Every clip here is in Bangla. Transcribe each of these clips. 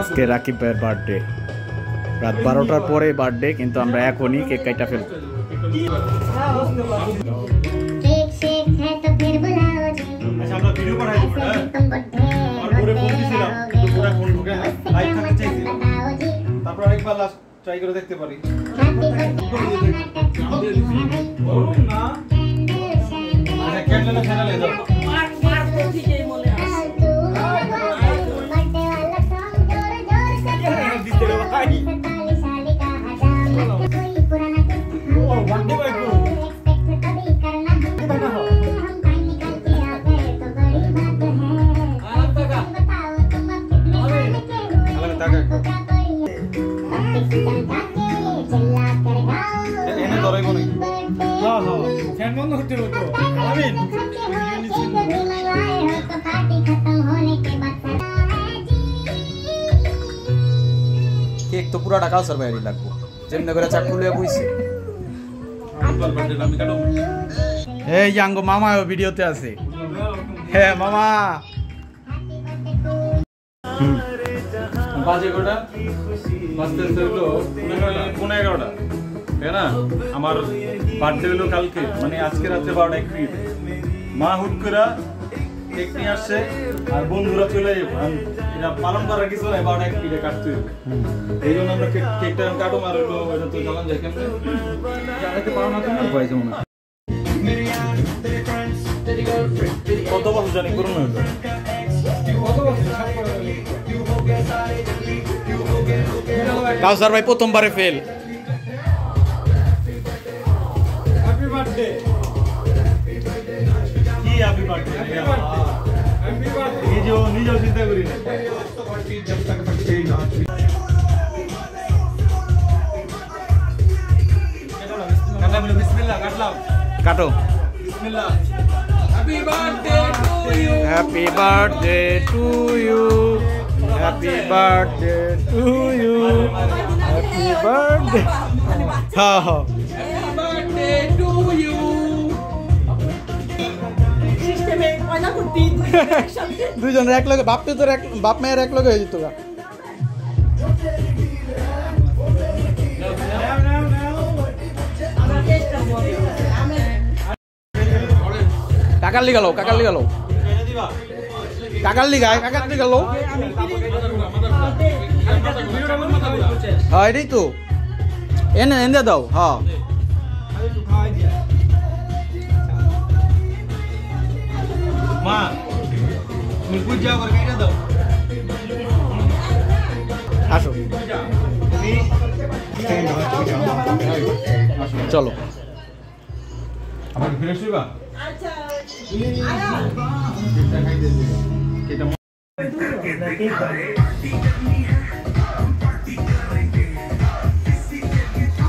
আজকে রাকিব ভাইয়ের বার্থডে, রাত 12টার পরে বার্থডে, কিন্তু আমরা এখনই কেক কাটা ফেলব। ট্রাই করে দেখতে পারি। কেক তো পুরাটা কাউসার বাইরে লাগবো, যেমনি করে চাকু লিয়ে বইছে। এই জাঙ্গো মামা ভিডিওতে আছে। হ্যাঁ মামা। বাজে কটা? বাজতে হলো 11:30, তাই না? আমার বার্থডে হলো কালকে, মানে আজকে রাত্রে 12:01। মা হুট করে কেক নিয়ে আসছে আর বন্ধুরা চলে যাবে, এটা পালন করার কিছু নাই, 12:01 কাটতে হবে। এই জন্য আমরা কেকটা কাটো আর হলো এটা তো জ্বালান যায় কেমনে জ্বালাতে পারো না তুমি পাইছো মনে। কত বছর জানি করুন না কাউসার ভাই প্রথমবারে ফেল। Happy birthday. কি হ্যাপি বার্থডে? Happy birthday. নিজেও চিন্তা করি না। বিসমিল্লাহ কাটলাম। কাটো। বিসমিল্লাহ। Happy birthday to you. Happy birthday to you. Happy birthday to you. Happy birthday. হ্যাঁ হ্যাঁ। Happy birthday to you. সিস্টেমে পয়লা করতে দুইজন এক লগে বাপ তোর এক বাপ মায়ের এক লগে হয়ে যেত গা। কাকার লিগা লো, কাকার লিগা লো, কাকার লিগা, কাকার লিগা লো। হ্যাঁ এটাই তো এনে এনে দাও। হ্যাঁ মা তুমি পূজা করে কেটে দাও। আসো চলো আমাকে ফিরে শুইবা। আচ্ছা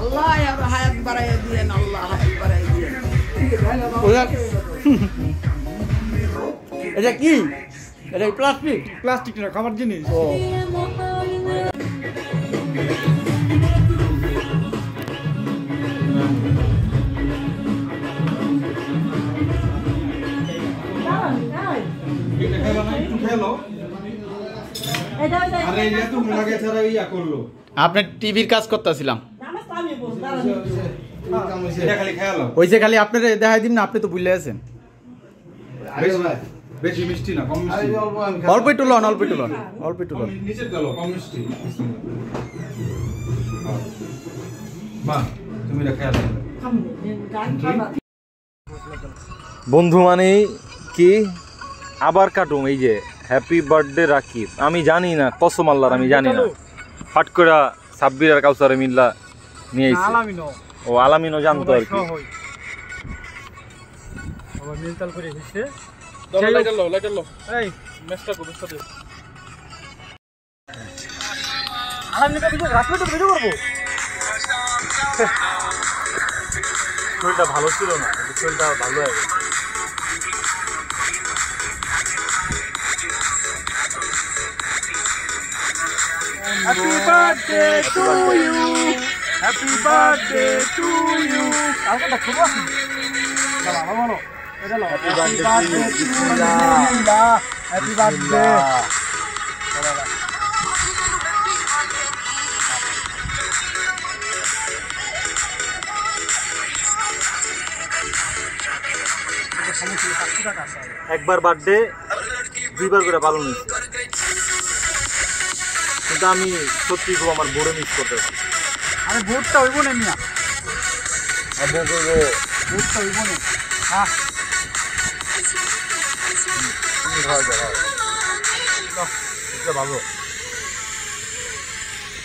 আল্লাহ হায়াত বাড়াইয়া দিয়েন, আল্লাহ হায়াত বাড়াইয়া দিয়েন। এটা কি? এটা প্লাস্টিক? প্লাস্টিক না, খাবার জিনিস। ও এটা খেলো না, একটু খেলো। আরে এটা তুমি লাগে ছাড়া ইয়া করলো। আপনি টিভির কাজ করতেছিলাম। এটা খালি খেলো। ওইসে খালি আপনার দেখাই দিন না, আপনি তো ভুলে আছেন। বেশি মিষ্টি না, কম মিষ্টি। অল্প একটু লন, অল্প একটু লন, অল্প একটু লন। নিচে গেল কম মিষ্টি। মা তুমি এটা খেলো। বন্ধু মানে কি আবার কাটুম। এই যে হ্যাপি বার্থডে রাকিব, আমি জানি না, কসম আল্লাহর আমি জানি না, ফাট করে সাব্বির আর কাউসারে মিল্লা নিয়ে আইছে। ও আলামিনও জানতো আর কি। মিলতাল করে দিচ্ছে। লাইটার লো এই মেসটা কো মেসটা দে। আলামিন কা ভিডিও রাতে তো ভিডিও করব। শরীরটা ভালো ছিল না, শরীরটা ভালো হয়ে গেছে। Happy birthday to you. Happy birthday to you. কালকে তো খুব আছে। বাবা বলো। এটা লো। Happy birthday to you. Happy birthday. একবার বার্থডে দুইবার করে পালন হয়েছে, কিন্তু আমি সত্যি খুব আমার বোর্ডে মিস করতেছি। আমি ভোটটা হইব না মিয়া, আব্বু করবো ভোটটা হইব না। হ্যাঁ ভালো।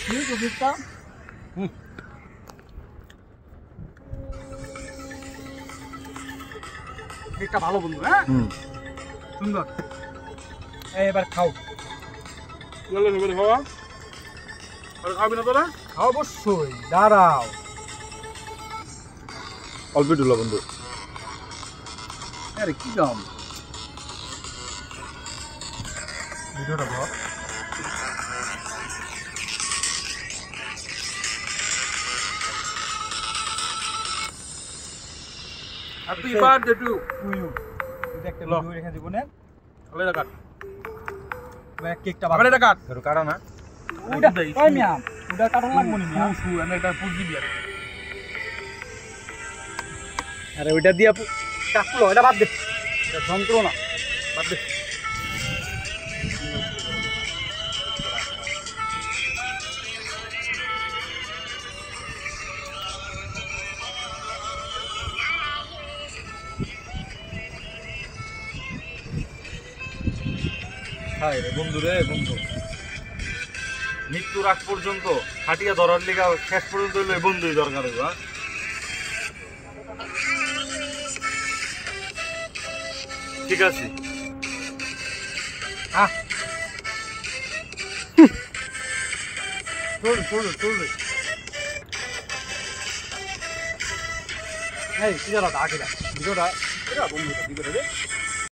ঠিক অভিজ্ঞতা। কেকটা ভালো বন্ধু, হ্যাঁ সুন্দর। এবার খাও। খাবি না তোরা? অবশ্যই, দাঁড়াও। অল্প ঢুলো বন্ধু। আরে কি দাম ভিডিওটা বল। হ্যাপি বার্থডে টু তুইও একটা ভিডিও রেখে দিব না। আলে কাট, কেকটা আলে কাট। ধরো কাটা না। ওটা ওই মিয়া, ওটা কাটানো লাগবে না মিয়া। আমি একটা পুষ দিবি আর আরে ওইটা দিয়া কাটলো, এটা বাদ দে, এটা যন্ত্রণা বাদ দে। হাই রে বন্ধু, রে বন্ধু, মৃত্যুর আগ পর্যন্ত খাটিয়া ধরার লিগা শেষ পর্যন্ত হইলে বন্ধুই দরকার হইব। ঠিক আছে, চলবে। এই কি জানো আগে ভিডিওটা, এটা বন্ধুটা ভিডিওটা